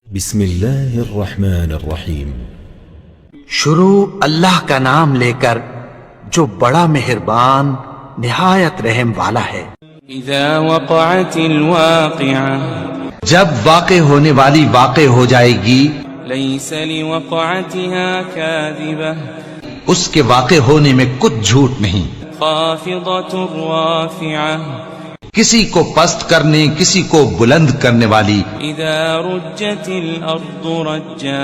بسم اللہ الرحمن الرحیم۔ شروع اللہ کا نام لے کر جو بڑا مہربان نہایت رحم والا ہے۔ اذا وقعت الواقعہ، جب واقع ہونے والی واقع ہو جائے گی، لیس لوقعتها کاذبہ، اس کے واقع ہونے میں کچھ جھوٹ نہیں، خافضۃ رافعہ، کسی کو پست کرنے کسی کو بلند کرنے والی۔ اذا رجت الارض رجا،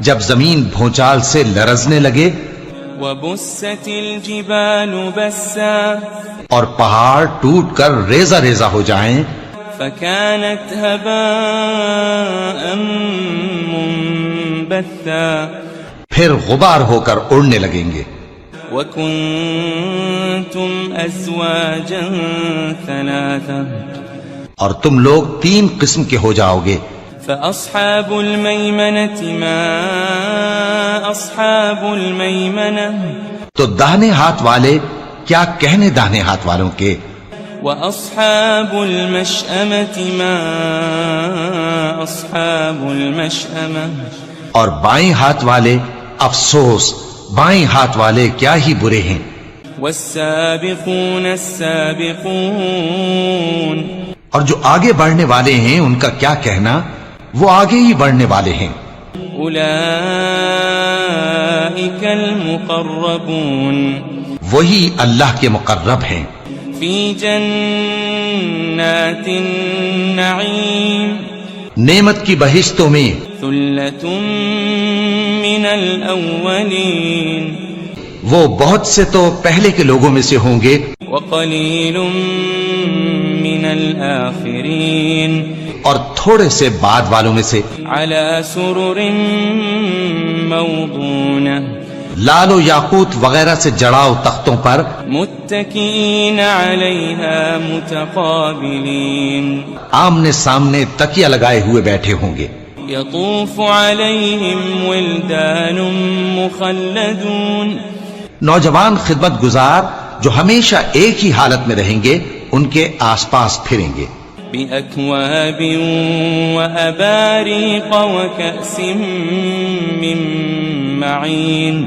جب زمین بھونچال سے لرزنے لگے، وبست الجبال بسا، اور پہاڑ ٹوٹ کر ریزہ ریزہ ہو جائیں، فكانت هباء منبثا، پھر غبار ہو کر اڑنے لگیں گے۔ وكنتم ازواجا ثلاثا، اور تم لوگ تین قسم کے ہو جاؤ گے۔ فأصحاب المیمنة ما اصحاب المیمنة، تو داہنے ہاتھ والے کیا کہنے داہنے ہاتھ والوں کے، واصحاب المشأمة ما اصحاب المشأمة، اور بائیں ہاتھ والے افسوس بائیں ہاتھ والے کیا ہی برے ہیں۔ والسابقون السابقون، اور جو آگے بڑھنے والے ہیں ان کا کیا کہنا، وہ آگے ہی بڑھنے والے ہیں۔ اولئک المقربون، وہی اللہ کے مقرب ہیں، فی جنات النعیم، نعمت کی بہشتوں میں۔ ثلۃ من الاولین، وہ بہت سے تو پہلے کے لوگوں میں سے ہوں گے، وقلیل من الآخرین، اور تھوڑے سے بعد والوں میں سے۔ علی سرر موضونہ، لال و یاقوت وغیرہ سے جڑاؤ تختوں پر، متکئین علیہا متقابلین، آمنے سامنے تکیہ لگائے ہوئے بیٹھے ہوں گے۔ یطوف علیہم ولدان مخلدون، نوجوان خدمت گزار جو ہمیشہ ایک ہی حالت میں رہیں گے ان کے آس پاس پھریں گے۔ بأکواب وأباریق وکأس من معین،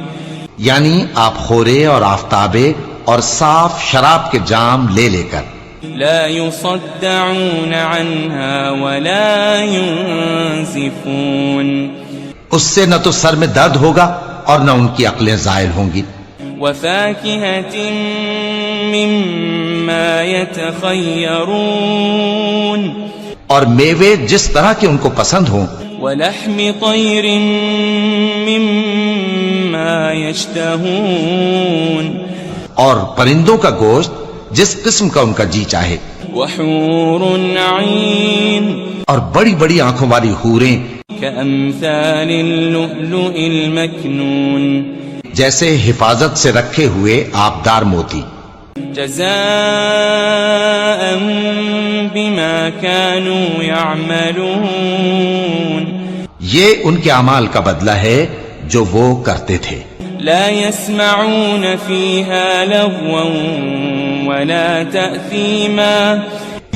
یعنی آپ خورے اور آفتابے اور صاف شراب کے جام لے لے کر۔ لا يصدعون عنها ولا ينزفون، اس سے نہ تو سر میں درد ہوگا اور نہ ان کی عقلیں زائل ہوں گی۔ وفاكهة مما يتخيرون، اور میوے جس طرح کے ان کو پسند ہوں، ولحم طير مما يشتهون، اور پرندوں کا گوشت جس قسم کا ان کا جی چاہے، وحور عين، اور بڑی بڑی آنکھوں والی حوریں كأمثال اللؤلؤ المكنون، جیسے حفاظت سے رکھے ہوئے آبدار موتی۔ جزاء بما كانوا يعملون، یہ ان کے اعمال کا بدلہ ہے جو وہ کرتے تھے۔ لا يسمعون فيها لغوا ولا تأثيما،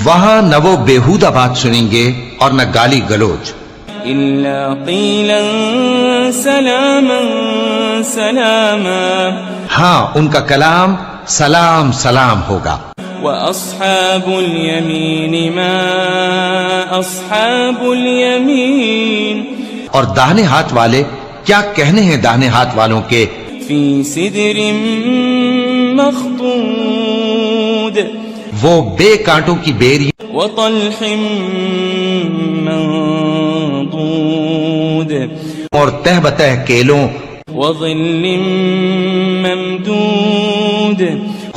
وہاں نہ وہ بیہودہ بات سنیں گے اور نہ گالی گلوچ، إلا قيلا سلاما سلاما، ہاں ان کا کلام سلام سلام ہوگا۔ وأصحاب اليمين ما أصحاب اليمين، اور داہنے ہاتھ والے کیا کہنے ہیں داہنے ہاتھ والوں کے، في سدر مخضود، وہ بے کانٹوں کی بیری وطلح منضود، اور تہ بتہ کیلوں وظل ممدود،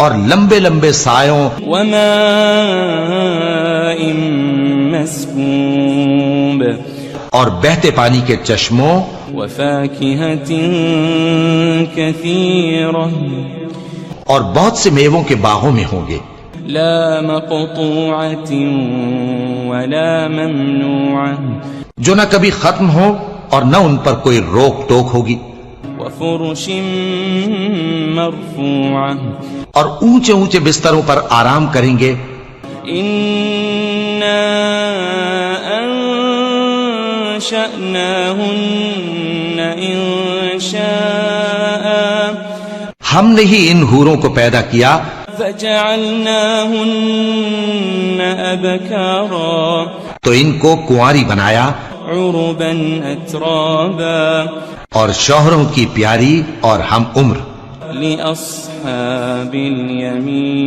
اور لمبے لمبے سایوں، وماء مسكوب، اور بہتے پانی کے چشموں، وفاكهة كثيرة، اور بہت سے میووں کے باغوں میں ہوں گے۔ لا مقطوعة ولا ممنوعة، جو نہ کبھی ختم ہو اور نہ ان پر کوئی روک ٹوک ہوگی۔ وفرش مرفوعة، اور اونچے اونچے بستروں پر آرام کریں گے۔ إنا وأنشأناهن إنشاء ہم نے ہی ان حوروں کو پیدا کیا فجعلناهن أبكارا تو ان کو کنواری بنایا عربا أترابا اور شوہروں کی پیاری اور ہم عمر لأصحاب اليمين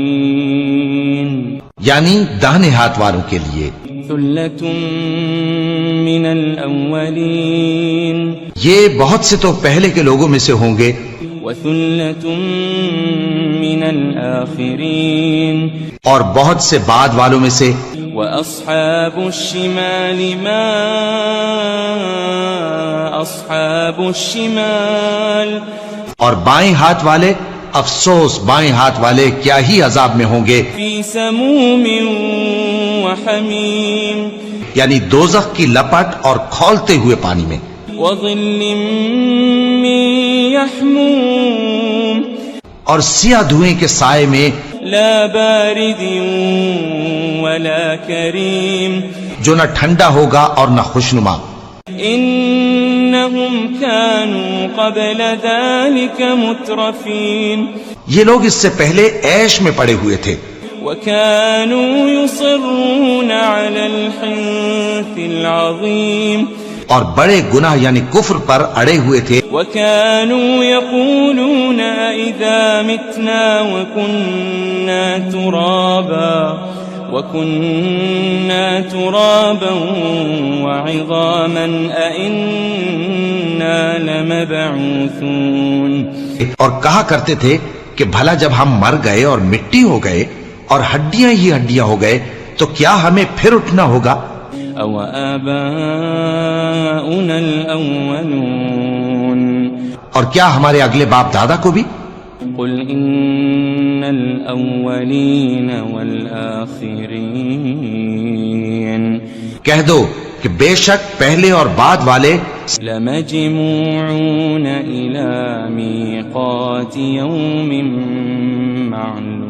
یعنی داہنے ہاتھ والوں کے لیے ثلة من الأولين یہ بہت سے تو پہلے کے لوگوں میں سے ہوں گے وثلة من الآخرين اور بہت سے بعد والوں میں سے وأصحاب الشمال ما أصحاب الشمال اور بائیں ہاتھ والے افسوس بائیں ہاتھ والے کیا ہی عذاب میں ہوں گے في سموم وحميم یعنی دوزخ کی لپٹ اور کھولتے ہوئے پانی میں وظل من يحموم اور سیاہ دھوئیں کے سائے میں لا بارد ولا كريم جو نہ ٹھنڈا ہوگا اور نہ خوشنما إنهم كانوا قبل ذلك مترفين یہ لوگ اس سے پہلے عیش میں پڑے ہوئے تھے وكانوا يصرون على الحنث العظيم اور بڑے گناہ یعنی کفر پر اڑے ہوئے تھے وكانوا يقولون إذا متنا وكنا ترابا وعظاما أئنا لمبعوثون اور کہا کرتے تھے کہ بھلا جب ہم مر گئے اور مٹی ہو گئے اور ہڈیاں ہی ہڈیاں ہو گئے تو کیا ہمیں پھر اٹھنا ہوگا أو آباؤنا الأولون اور کیا ہمارے اگلے باپ دادا کو بھی قل إن الأولين والآخرين کہہ دو کہ بے شک پہلے اور بعد والے لمجموعون إلى ميقات يوم معلوم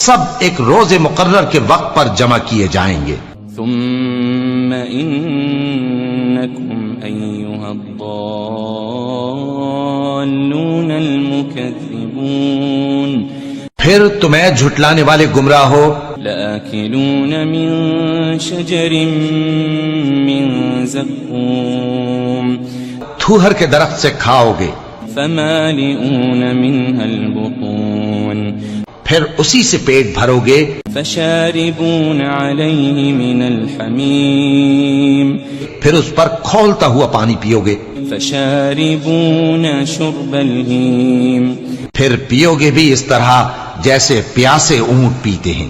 سب ایک روز مقرر کے وقت پر جمع کیے جائیں گے ثم إنكم أيها الضالون المكذبون پھر تمہیں جھٹلانے والے گمراہ ہو لآكلون من شجر من زقوم تھوہر کے درخت سے کھاؤ گے فمالئون منها البطون پھر اسی سے پیٹ بھرو گے فشاربون عليه من الحميم پھر اس پر کھولتا ہوا پانی پیو گے فشاربون شرب الهيم پھر پیو گے بھی اس طرح جیسے پیاسے اونٹ پیتے ہیں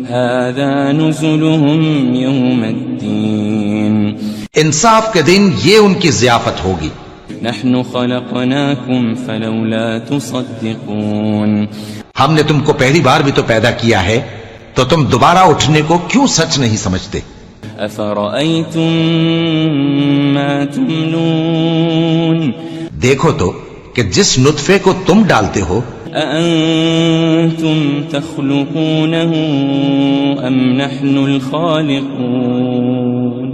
هذا نزلهم يوم الدين انصاف کے دن یہ ان کی ضیافت ہوگی نحن خلقناكم فلولا تصدقون ہم نے تم کو پہلی بار بھی تو پیدا کیا ہے تو تم دوبارہ اٹھنے کو کیوں سچ نہیں سمجھتے أفرأيتم ما تمنون دیکھو تو کہ جس نطفے کو تم ڈالتے ہو أأنتم تخلقونه أم نحن الخالقون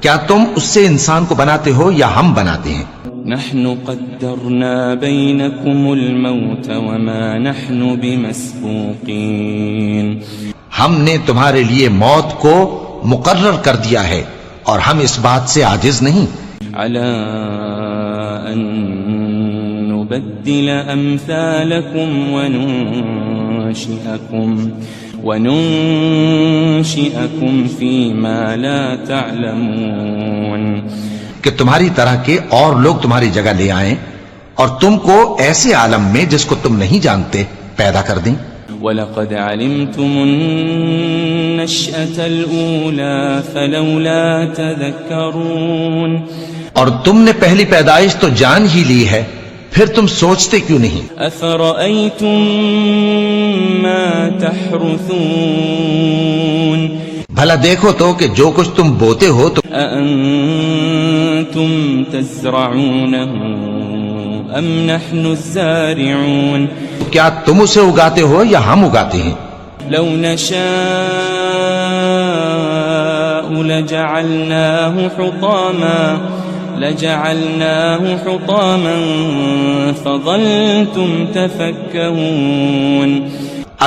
کیا تم اس سے انسان کو بناتے ہو یا ہم بناتے ہیں نحن قدرنا بينكم الموت وما نحن بمسبوقين ہم نے تمہارے لیے موت کو مقرر کر دیا ہے اور ہم اس بات سے عاجز نہیں على أن نبدل أمثالكم وننشئكم فيما لا تعلمون کہ تمہاری طرح کے اور لوگ تمہاری جگہ لے آئیں اور تم کو ایسے عالم میں جس کو تم نہیں جانتے پیدا کر دیں وَلَقَدْ عَلِمْتُمُ النَّشْأَةَ الْأُولَى فَلَوْلَا تَذَكَّرُونَ اور تم نے پہلی پیدائش تو جان ہی لی ہے پھر تم سوچتے کیوں نہیں أَفَرَأَيْتُم مَّا تَحْرُثُونَ بھلا دیکھو تو کہ جو کچھ تم بوتے ہو تو أَأَنتُمْ تَزْرَعُونَهُ أَمْ نَحْنُ الزَّارِعُونَ کیا تم اسے اگاتے ہو یا ہم اگاتے ہیں لو نشاء لجعلناه حطاما فظلتم تفكهون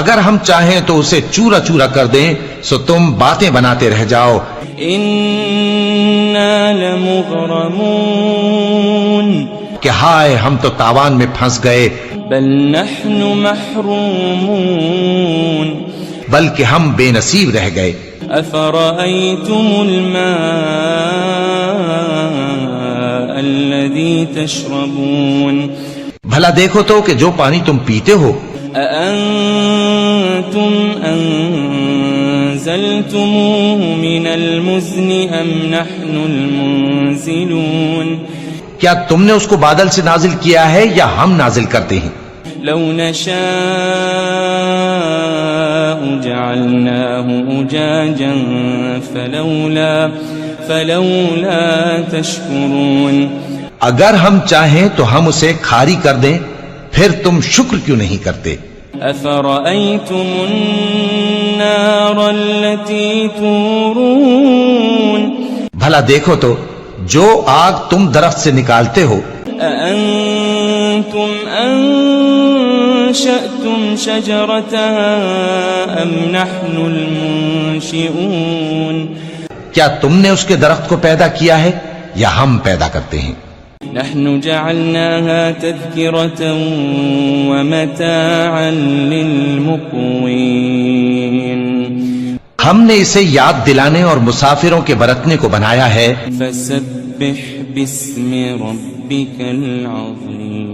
اگر ہم چاہیں تو اسے چورا چورا کر دیں سو تم باتیں بناتے رہ جاؤ. إنا لمغرمون کہ ہائے ہم تو تاوان میں پھنس گئے. بل نحن محرومون بلکہ ہم بے نصیب رہ گئے. أفرأيتم الماء الذي تشربون بھلا دیکھو تو کہ جو پانی تم پیتے ہو أأنتم أنزلتموه من المزن أم نحن المنزلون کیا تم نے اس کو بادل سے نازل کیا ہے یا ہم نازل کرتے ہیں؟ لو نشاء جعلناه أجاجا فلولا تشكرون اگر ہم چاہیں تو ہم اسے کھاری کر دیں پھر تم شکر کیوں نہیں کرتے؟ أفرأيتم النار التي تورون بھلا دیکھو تو جو آگ تم درخت سے نکالتے ہو أأنتم أنشأتم شجرتها أم نحن المنشئون کیا تم نے اس کے درخت کو پیدا کیا ہے یا ہم پیدا کرتے ہیں؟ نحن جعلناها تذكرة ومتاعا للمقوين ہم نے اسے یاد دلانے اور مسافروں کے برتنے کو بنایا ہے. فسبح باسم ربك العظيم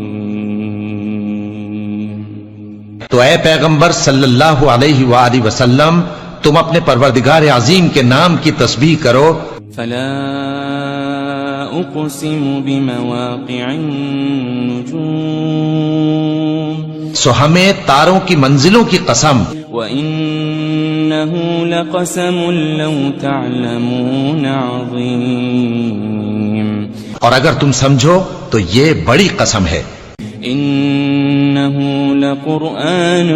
تو اے پیغمبر صلی اللہ علیہ وآلہ وسلم تم اپنے پروردگار عظیم کے نام کی تسبیح کرو. فلا أقسم بمواقع النجوم سو ہمیں تاروں کی منزلوں کی قسم. وإنه لقسم لو تعلمون عظيم اور اگر تم سمجھو تو یہ بڑی قسم ہے. إنه لقرآن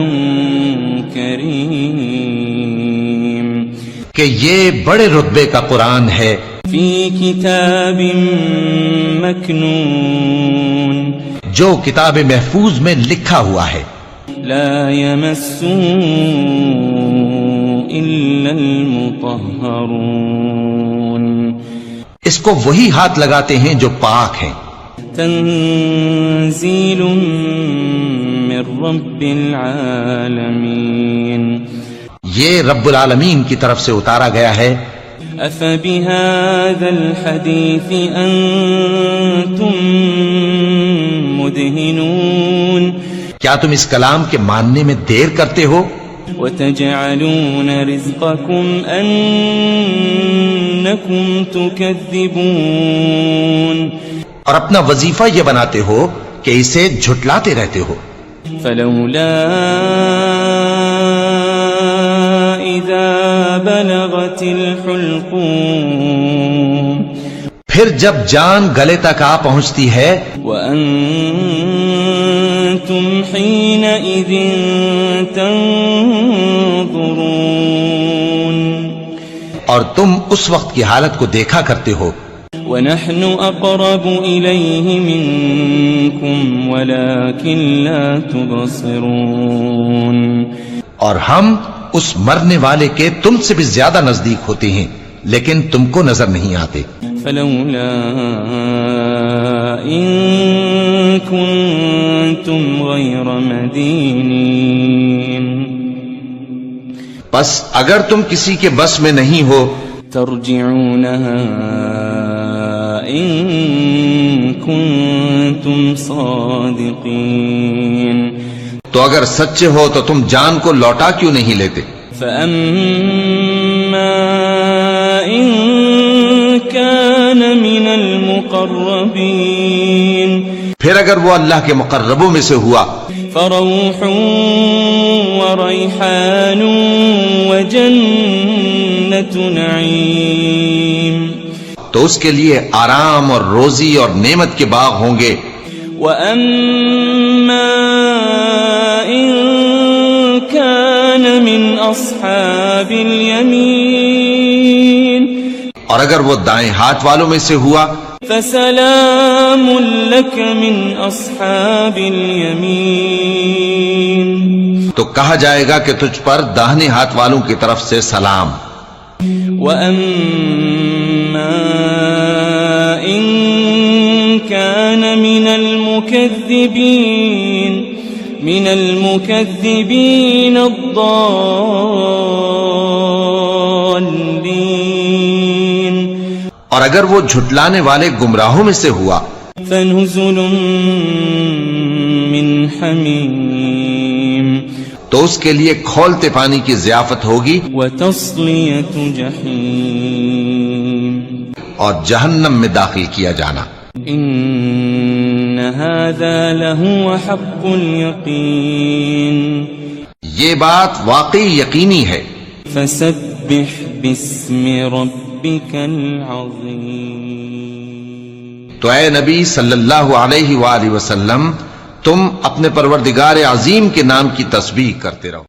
كريم کہ یہ بڑے رتبے کا قرآن ہے. في كتاب مكنون جو کتاب محفوظ میں لکھا ہوا ہے. لا يمسه إلا المطهرون اس کو وہی ہاتھ لگاتے ہیں جو پاک ہیں. تنزيل من رب العالمين یہ رب العالمین کی طرف سے اتارا گیا ہے. أفبهذا الحديث أنتم مدهنون کیا تم اس کلام کے ماننے میں دیر کرتے ہو؟ وتجعلون رزقكم أنكم تكذبون اور اپنا وظیفہ یہ بناتے ہو کہ اسے جھٹلاتے رہتے ہو. فلولا إذا بلغت الحلقوم پھر جب جان گلے تک آ پہنچتی ہے وأنتم حينئذ تنظرون اور تم اس وقت کی حالت کو دیکھا کرتے ہو. ونحن أقرب إليه منكم ولكن لا تبصرون اور ہم اس مرنے والے کے تم سے بھی زیادہ نزدیک ہوتے ہیں لیکن تم کو نظر نہیں آتے. فلولا إن كنتم غير مدينين بس اگر تم کسی کے بس میں نہیں ہو ترجعونها إن كنتم صادقين تو اگر سچے ہو تو تم جان کو لوٹا کیوں نہیں لیتے؟ فأما إن كان من المقربين پھر اگر وہ اللہ کے مقربوں میں سے ہوا فروح وريحان وجنة نعيم تو اس کے لیے آرام اور روزی اور نعمت کے باغ ہوں گے. وأما إن كان من أصحاب اليمين اور اگر وہ دائیں ہاتھ والوں میں سے ہوا فسلام لك من أصحاب اليمين تو کہا جائے گا کہ تجھ پر داہنے ہاتھ والوں کی طرف سے سلام. وأما إن كان من المكذبين الضالين اور اگر وہ جھٹلانے والے گمراہوں میں سے ہوا فنزل من حمیم تو اس کے لیے کھولتے پانی کی ضیافت ہوگی وتصلیۃ جحیم اور جہنم میں داخل کیا جانا. ان هذا لهو حق اليقین یہ بات واقعی یقینی ہے. فسبح باسم ربك العظیم تو اے نبی صلی اللہ علیہ وآلہ وسلم تم اپنے پروردگار عظیم کے نام کی تسبیح کرتے رہو.